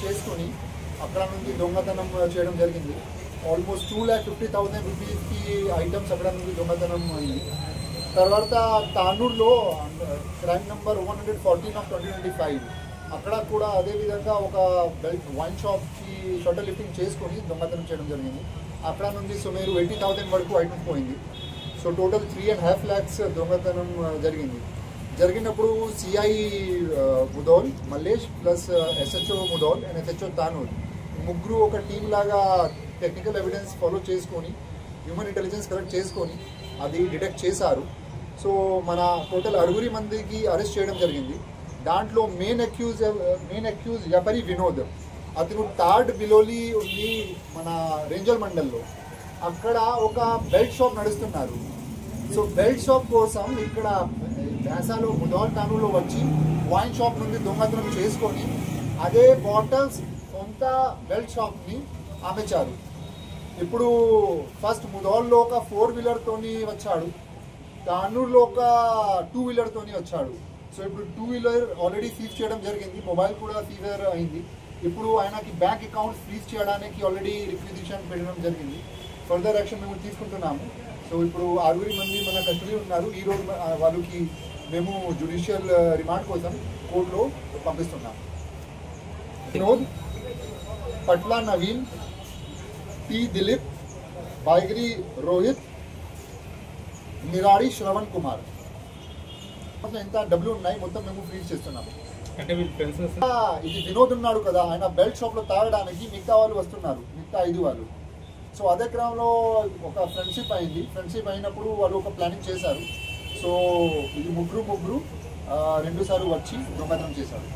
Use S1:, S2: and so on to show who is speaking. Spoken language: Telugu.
S1: చేసుకొని అక్కడ నుంచి దొంగతనం చేయడం జరిగింది. ఆల్మోస్ట్ 2,50,000 రూపీస్కి ఐటమ్స్ అక్కడ నుంచి దొంగతనం అయింది. తర్వాత తానూరులో క్రైమ్ నెంబర్ 114 ఆఫ్ 2025 అక్కడ కూడా అదేవిధంగా ఒక వైన్ షాప్కి షట్టర్ లిఫ్టింగ్ చేసుకొని దొంగతనం చేయడం జరిగింది. అక్కడ నుంచి సుమారు 80,000 వరకు ఐటమ్స్ పోయింది. సో టోటల్ 3.5 lakhs దొంగతనం జరిగినప్పుడు CI Mudhol Mallesh plus SHO Mudhol and SHO Tanur ముగ్గురు ఒక టీం లాగా టెక్నికల్ ఎవిడెన్స్ ఫాలో చేసుకొని హ్యూమన్ ఇంటెలిజెన్స్ కలెక్ట్ చేసుకొని అది డిటెక్ట్ చేశారు. సో మన టోటల్ 6 మందికి అరెస్ట్ చేయడం జరిగింది. దాంట్లో మెయిన్ అక్యూజ్ యపరి వినోద్, అతను థర్డ్ బిలోలి ఉంది మన రేంజల్ మండల్లో. అక్కడ ఒక బెల్ట్ షాప్ నడుస్తున్నారు. సో బెల్ట్ షాప్ కోసం ఇక్కడ భ్యాసాలో ముదోల్ తానూలో వచ్చి వైన్ షాప్ నుండి దొంగతనం చేసుకొని అదే బాటల్స్ సొంత బెల్ట్ షాప్ని అమ్మేశారు. ఇప్పుడు ఫస్ట్ ముదోల్లో ఒక 4-wheeler వచ్చాడు, తానూరులో ఒక 2-wheeler వచ్చాడు. సో ఇప్పుడు 2-wheeler ఆల్రెడీ సీజ్ చేయడం జరిగింది, మొబైల్ కూడా సీజర్ అయింది. ఇప్పుడు ఆయనకి బ్యాంక్ అకౌంట్ ఫ్రీజ్ చేయడానికి ఆల్రెడీ రిక్విజిషన్ పెట్టడం జరిగింది. ఫర్దర్ యాక్షన్ మేము తీసుకుంటున్నాము. సో ఇప్పుడు 6 మంది మన కస్టడీ ఉన్నారు. ఈరోజు వాళ్ళకి మేము జ్యుడిషియల్ రిమాండ్ కోసం కోర్టులో పంపిస్తున్నాము. వినోద్, పట్ల నవీన్, టి దిలీప్, బాయిగిరి రోహిత్, నిరాడి శ్రవణ్ కుమార్, ఎంత డబ్బులు ఉన్నాయి మొత్తం మేము ఫ్రీజ్ చేస్తున్నాము. ఇది వినోద్ ఉన్నాడు కదా, ఆయన బెల్ట్ షాప్ లో తాగడానికి మిగతా వాళ్ళు వస్తున్నారు, మిగతా 5 వాళ్ళు. సో అదే క్రమంలో ఒక ఫ్రెండ్షిప్ అయింది. ఫ్రెండ్షిప్ అయినప్పుడు వాళ్ళు ఒక ప్లానింగ్ చేశారు. సో ఇది ముగ్గురు 2 సార్లు వచ్చి దొంగతనం చేశారు.